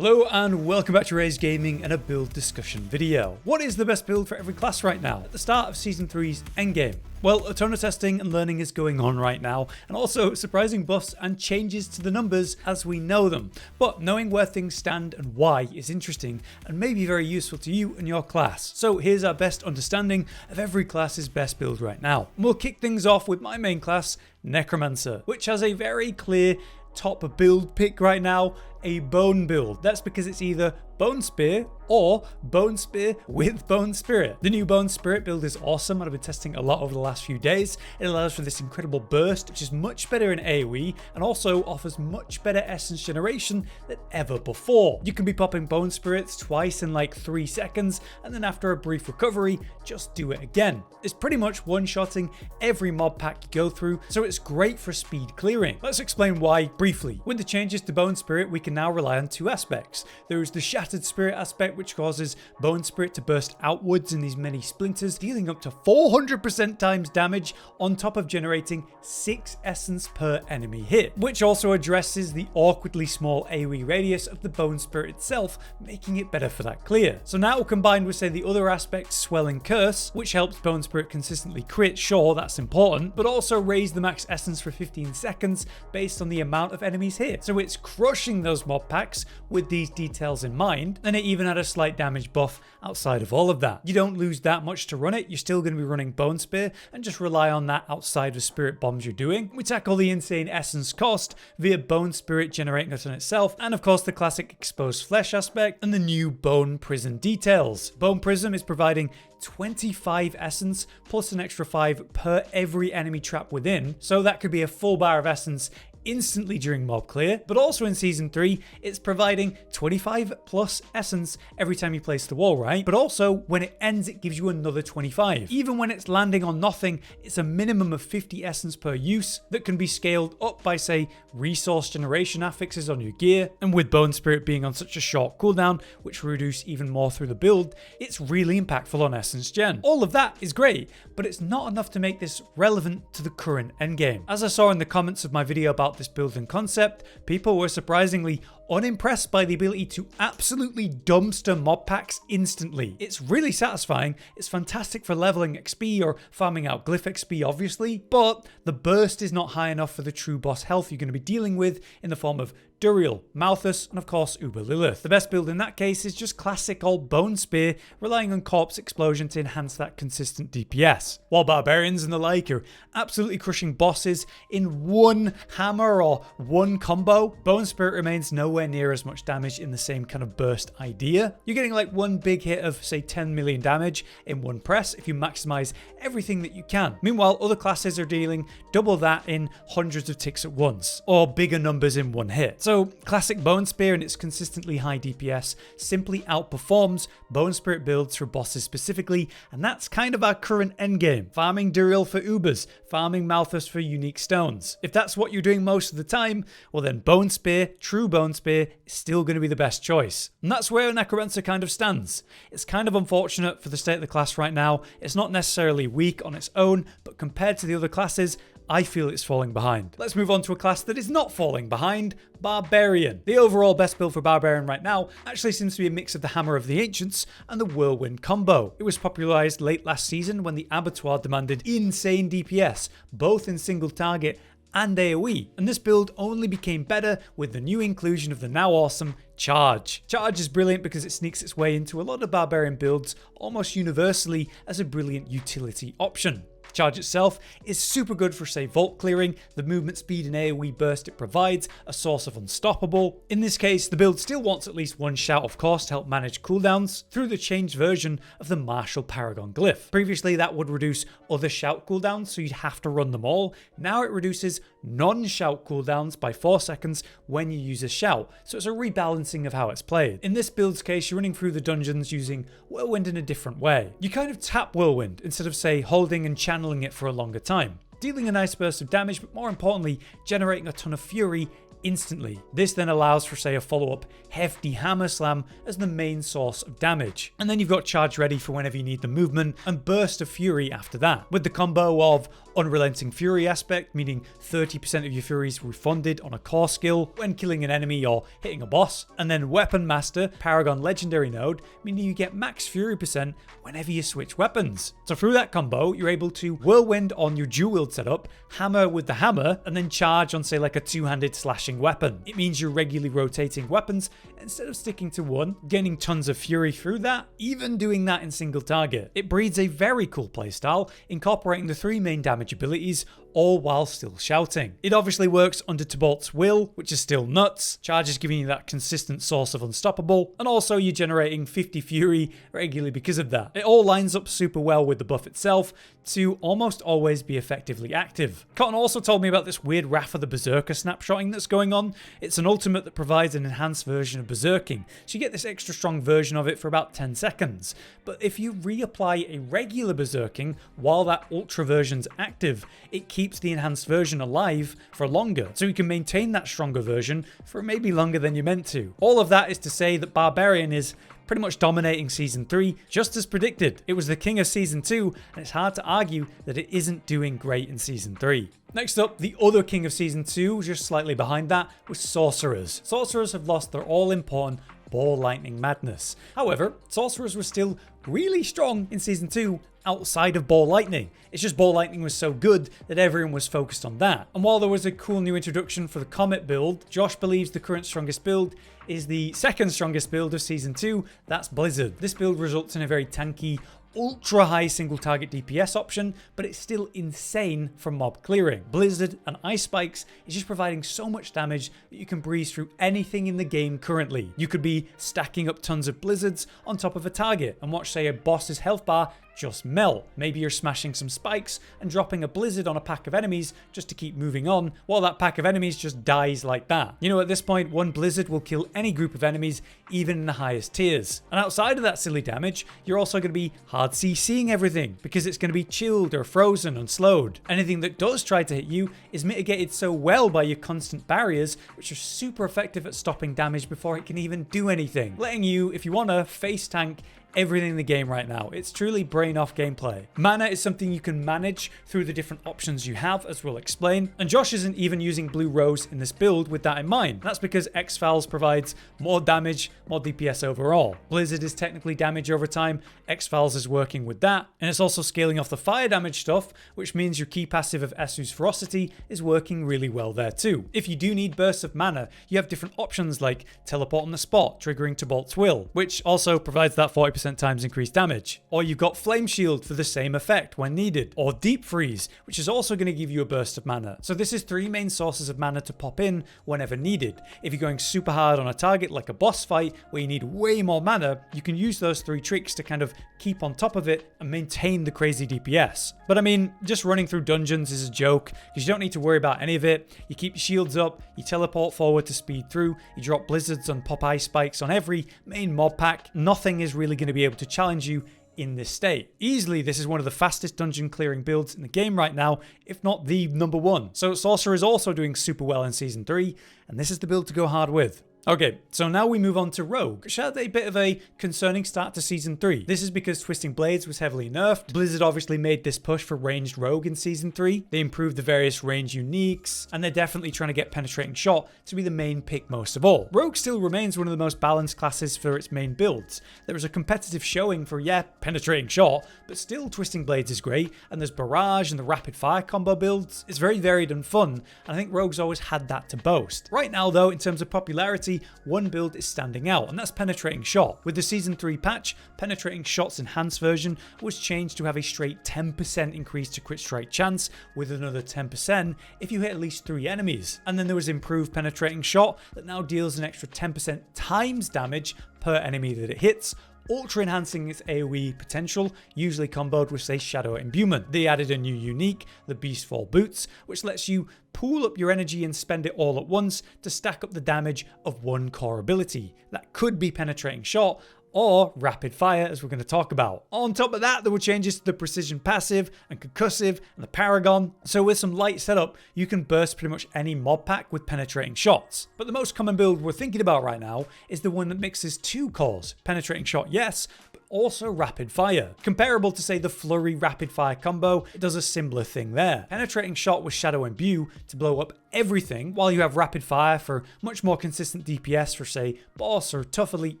Hello and welcome back to Raise Gaming and a build discussion video. What is the best build for every class right now at the start of Season 3's endgame? Well, a ton of testing and learning is going on right now, and also surprising buffs and changes to the numbers as we know them. But knowing where things stand and why is interesting and may be very useful to you and your class. So here's our best understanding of every class's best build right now. And we'll kick things off with my main class, Necromancer, which has a very clear top build pick right now, a bone build. That's because it's either Bone Spear or Bone Spear with Bone Spirit. The new Bone Spirit build is awesome and I've been testing a lot over the last few days. It allows for this incredible burst, which is much better in AoE and also offers much better essence generation than ever before. You can be popping Bone Spirits twice in like 3 seconds, and then after a brief recovery, just do it again. It's pretty much one-shotting every mob pack you go through, so it's great for speed clearing. Let's explain why briefly. With the changes to Bone Spirit, we can now rely on 2 aspects. There is the Shattered Spirit aspect, which causes Bone Spirit to burst outwards in these many splinters, dealing up to 400% times damage on top of generating 6 essence per enemy hit, which also addresses the awkwardly small AoE radius of the Bone Spirit itself, making it better for that clear. So now combined with, say, the other aspect, Swelling Curse, which helps Bone Spirit consistently crit, sure, that's important, but also raise the max essence for 15 seconds based on the amount of enemies hit. So it's crushing those mob packs with these details in mind, and it even had a slight damage buff outside of all of that. You don't lose that much to run it, you're still going to be running Bone Spear and just rely on that outside of Spirit Bombs you're doing. We tackle the insane essence cost via Bone Spirit generating it on itself, and of course the classic Exposed Flesh aspect and the new Bone Prism details. Bone Prism is providing 25 essence plus an extra 5 per every enemy trap within, so that could be a full bar of essence instantly during mob clear. But also in Season 3, it's providing 25 plus essence every time you place the wall, right? But also when it ends, it gives you another 25. Even when it's landing on nothing, it's a minimum of 50 essence per use that can be scaled up by, say, resource generation affixes on your gear. And with Bone Spirit being on such a short cooldown, which will reduce even more through the build, it's really impactful on essence gen. All of that is great, but it's not enough to make this relevant to the current endgame. As I saw in the comments of my video about this build and concept, people were surprisingly unimpressed by the ability to absolutely dumpster mob packs instantly. It's really satisfying, it's fantastic for leveling XP or farming out glyph XP obviously, but the burst is not high enough for the true boss health you're going to be dealing with in the form of Duriel, Malthus, and of course Uber Lilith. The best build in that case is just classic old Bone Spear, relying on Corpse Explosion to enhance that consistent DPS. While Barbarians and the like are absolutely crushing bosses in one hammer or one combo, Bone Spirit remains nowhere near as much damage in the same kind of burst idea. You're getting like one big hit of, say, 10 million damage in one press if you maximize everything that you can. Meanwhile, other classes are dealing double that in hundreds of ticks at once, or bigger numbers in one hit. So classic Bone Spear and its consistently high DPS simply outperforms Bone Spirit builds for bosses specifically, and that's kind of our current endgame. Farming Duriel for Ubers, farming Malthus for unique stones. If that's what you're doing most of the time, well then Bone Spear, true Bone Spear, is still going to be the best choice. And that's where Necromancer kind of stands. It's kind of unfortunate for the state of the class right now. It's not necessarily weak on its own, but compared to the other classes, I feel it's falling behind. Let's move on to a class that is not falling behind, Barbarian. The overall best build for Barbarian right now actually seems to be a mix of the Hammer of the Ancients and the Whirlwind combo. It was popularized late last season when the Abattoir demanded insane DPS, both in single target and AoE, and this build only became better with the new inclusion of the now awesome Charge. Charge is brilliant because it sneaks its way into a lot of Barbarian builds almost universally as a brilliant utility option. Charge itself is super good for, say, vault clearing, the movement speed and AoE burst it provides, a source of unstoppable. In this case, the build still wants at least one shout of course to help manage cooldowns through the changed version of the Martial Paragon glyph. Previously that would reduce other shout cooldowns, so you'd have to run them all. Now it reduces non-shout cooldowns by 4 seconds when you use a shout, so it's a rebalancing of how it's played. In this build's case, you're running through the dungeons using Whirlwind in a different way. You kind of tap Whirlwind instead of, say, holding and channeling it for a longer time, dealing a nice burst of damage, but more importantly, generating a ton of fury instantly. This then allows for, say, a follow-up hefty hammer slam as the main source of damage. And then you've got charge ready for whenever you need the movement, and burst of fury after that. With the combo of unrelenting fury aspect, meaning 30% of your fury is refunded on a core skill when killing an enemy or hitting a boss. And then weapon master, Paragon legendary node, meaning you get max fury percent whenever you switch weapons. So through that combo, you're able to whirlwind on your dual wield setup, hammer with the hammer, and then charge on, say, like a two-handed slashing weapon. It means you're regularly rotating weapons instead of sticking to one, gaining tons of fury through that, even doing that in single target. It breeds a very cool playstyle, incorporating the 3 main damage abilities, all while still shouting. It obviously works under Tibalt's will, which is still nuts. Charge is giving you that consistent source of unstoppable, and also you're generating 50 fury regularly because of that. It all lines up super well with the buff itself to almost always be effectively active. Cotton also told me about this weird Wrath of the Berserker snapshotting that's going on. It's an ultimate that provides an enhanced version of berserking, so you get this extra strong version of it for about 10 seconds. But if you reapply a regular berserking while that ultra version's active, it keeps the enhanced version alive for longer, so you can maintain that stronger version for maybe longer than you meant to. All of that is to say that Barbarian is pretty much dominating Season 3, just as predicted. It was the king of Season 2, and it's hard to argue that it isn't doing great in Season 3. Next up, the other king of Season 2, just slightly behind that, was Sorcerers. Sorcerers have lost their all-important Ball Lightning madness. However, Sorcerers were still really strong in Season 2 outside of Ball Lightning. It's just Ball Lightning was so good that everyone was focused on that. And while there was a cool new introduction for the Comet build, Josh believes the current strongest build is the second strongest build of Season 2, that's Blizzard. This build results in a very tanky, ultra high single target DPS option, but it's still insane for mob clearing. Blizzard and Ice Spikes is just providing so much damage that you can breeze through anything in the game currently. You could be stacking up tons of blizzards on top of a target and watch, say, a boss's health bar just melt. Maybe you're smashing some spikes and dropping a blizzard on a pack of enemies just to keep moving on, while that pack of enemies just dies like that. You know, at this point, one blizzard will kill any group of enemies, even in the highest tiers. And outside of that silly damage, you're also going to be hard CCing everything, because it's going to be chilled or frozen and slowed. Anything that does try to hit you is mitigated so well by your constant barriers, which are super effective at stopping damage before it can even do anything, letting you, if you want to, face tank everything in the game right now. It's truly brain off gameplay. Mana is something you can manage through the different options you have, as we'll explain, and Josh isn't even using Blue Rose in this build with that in mind. That's because X-Files provides more damage, more DPS overall. Blizzard is technically damage over time, X-Files is working with that, and it's also scaling off the fire damage stuff, which means your key passive of Esu's Ferocity is working really well there too. If you do need bursts of mana, you have different options like Teleport on the spot, triggering Tibalt's Will, which also provides that 40% times increased damage. Or you've got Flame Shield for the same effect when needed. Or Deep Freeze, which is also going to give you a burst of mana. So this is 3 main sources of mana to pop in whenever needed. If you're going super hard on a target like a boss fight where you need way more mana, you can use those 3 tricks to kind of keep on top of it and maintain the crazy DPS. But I mean, just running through dungeons is a joke, because you don't need to worry about any of it. You keep your shields up, you teleport forward to speed through, you drop blizzards and pop ice spikes on every main mob pack. Nothing is really going to be able to challenge you in this state. Easily, this is one of the fastest dungeon clearing builds in the game right now, if not the number one. So Sorcerer is also doing super well in Season 3, and this is the build to go hard with. Okay, so now we move on to Rogue, which had a bit of a concerning start to Season 3. This is because Twisting Blades was heavily nerfed. Blizzard obviously made this push for ranged Rogue in Season 3. They improved the various range uniques, and they're definitely trying to get Penetrating Shot to be the main pick most of all. Rogue still remains one of the most balanced classes for its main builds. There is a competitive showing for, yeah, Penetrating Shot, but still Twisting Blades is great, and there's Barrage and the Rapid Fire combo builds. It's very varied and fun, and I think Rogue's always had that to boast. Right now though, in terms of popularity, one build is standing out, and that's Penetrating Shot. With the Season 3 patch, Penetrating Shot's enhanced version was changed to have a straight 10% increase to crit strike chance, with another 10% if you hit at least 3 enemies. And then there was improved Penetrating Shot that now deals an extra 10% times damage per enemy that it hits, ultra enhancing its AoE potential, usually comboed with, say, Shadow Imbuement. They added a new unique, the Beastfall Boots, which lets you pool up your energy and spend it all at once to stack up the damage of one core ability. That could be Penetrating Shot, or rapid fire, as we're going to talk about. On top of that, there were changes to the precision passive and concussive and the paragon. So with some light setup, you can burst pretty much any mob pack with penetrating shots. But the most common build we're thinking about right now is the one that mixes two cores. Penetrating shot, yes, but also rapid fire. Comparable to, say, the flurry rapid fire combo, it does a similar thing there. Penetrating shot with shadow imbue to blow up everything, while you have rapid fire for much more consistent DPS for, say, boss or tough elite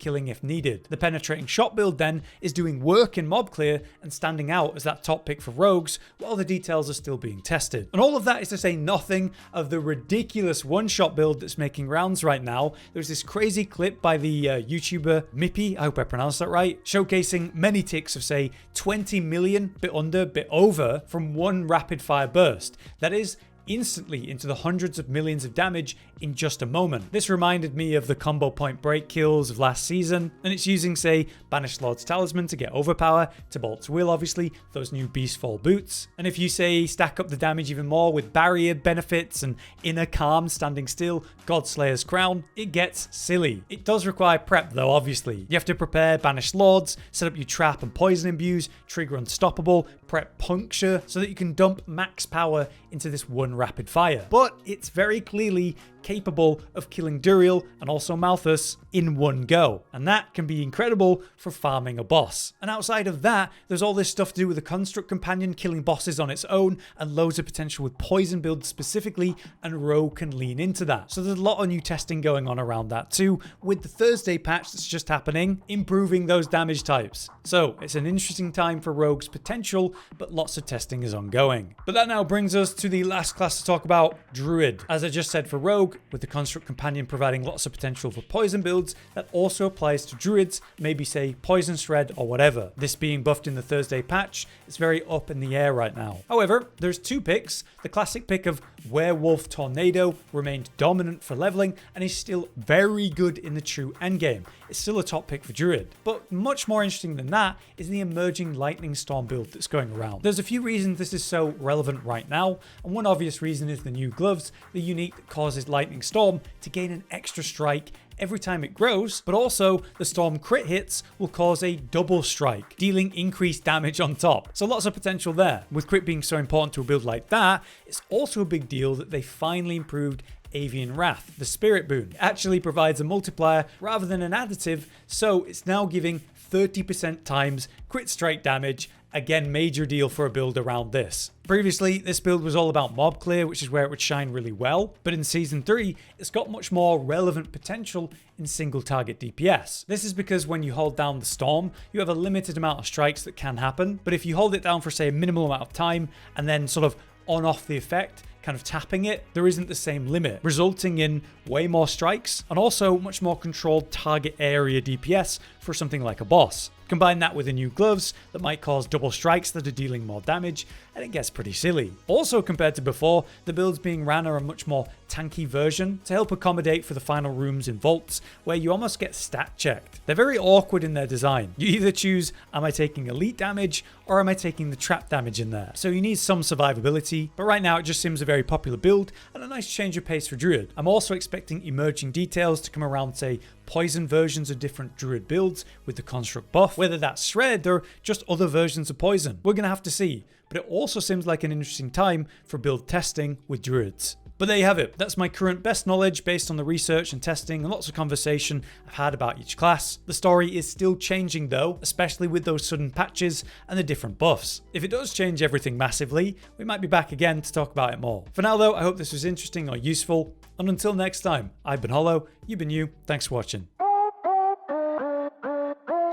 killing if needed. The penetrating shot build then is doing work in mob clear and standing out as that top pick for rogues while the details are still being tested. And all of that is to say nothing of the ridiculous one-shot build that's making rounds right now. There's this crazy clip by the YouTuber Mippy, I hope I pronounced that right, showcasing many ticks of, say, 20 million, bit under, bit over, from one rapid fire burst. That is instantly into the hundreds of millions of damage in just a moment. This reminded me of the combo point break kills of last season, and it's using, say, Banished Lord's Talisman to get overpower, Tibalt's Will obviously, those new Beastfall boots, and if you, say, stack up the damage even more with barrier benefits and Inner Calm, Standing Still, Godslayer's Crown, it gets silly. It does require prep though, obviously. You have to prepare Banished Lords, set up your trap and poison imbues, trigger Unstoppable, prep Puncture, so that you can dump max power into this one rapid fire. But it's very clearly capable of killing Duriel and also Malthus in one go, and that can be incredible for farming a boss. And outside of that, there's all this stuff to do with the Construct Companion killing bosses on its own, and loads of potential with poison builds specifically, and Rogue can lean into that. So there's a lot of new testing going on around that too, with the Thursday patch that's just happening, improving those damage types. So it's an interesting time for Rogue's potential, but lots of testing is ongoing. But that now brings us to the last class to talk about, Druid. As I just said for Rogue, with the Construct Companion providing lots of potential for poison builds, that also applies to Druids, maybe say Poison Shred or whatever. This being buffed in the Thursday patch, it's very up in the air right now. However, there's two picks. The classic pick of Werewolf Tornado remained dominant for leveling and is still very good in the true endgame. It's still a top pick for Druid. But much more interesting than that is the emerging Lightning Storm build that's going around. There's a few reasons this is so relevant right now, and one obvious reason is the new gloves, the unique that causes Lightning Storm to gain an extra strike every time it grows, but also the storm crit hits will cause a double strike, dealing increased damage on top. So lots of potential there. With crit being so important to a build like that, it's also a big deal that they finally improved Avian Wrath, the spirit boon. It actually provides a multiplier rather than an additive, so it's now giving 30% times crit strike damage. Again, major deal for a build around this. Previously, this build was all about mob clear, which is where it would shine really well, but in Season 3, it's got much more relevant potential in single target DPS. This is because when you hold down the storm, you have a limited amount of strikes that can happen, but if you hold it down for, say, a minimal amount of time and then sort of on off the effect, kind of tapping it, there isn't the same limit, resulting in way more strikes and also much more controlled target area DPS for something like a boss. Combine that with the new gloves that might cause double strikes that are dealing more damage, and it gets pretty silly. Also, compared to before, the builds being ran are a much more tanky version to help accommodate for the final rooms in vaults where you almost get stat checked. They're very awkward in their design. You either choose, am I taking elite damage or am I taking the trap damage in there? So you need some survivability, but right now it just seems a very popular build and a nice change of pace for Druid. I'm also expecting emerging details to come around, say, poison versions of different Druid builds with the Construct buff, whether that's Shred or just other versions of poison. We're going to have to see, but it also seems like an interesting time for build testing with Druids. But there you have it. That's my current best knowledge based on the research and testing and lots of conversation I've had about each class. The story is still changing though, especially with those sudden patches and the different buffs. If it does change everything massively, we might be back again to talk about it more. For now though, I hope this was interesting or useful. And until next time, I've been Hollow, you've been you, thanks for watching.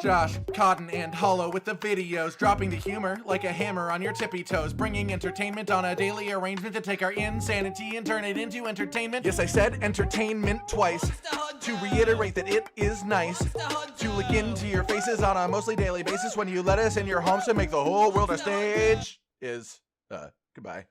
Josh, Cotton, and Hollow with the videos, dropping the humor like a hammer on your tippy toes, bringing entertainment on a daily arrangement to take our insanity and turn it into entertainment. Yes, I said entertainment twice, to reiterate that it is nice to look into your faces on a mostly daily basis when you let us in your homes to make the whole world a stage. Goodbye.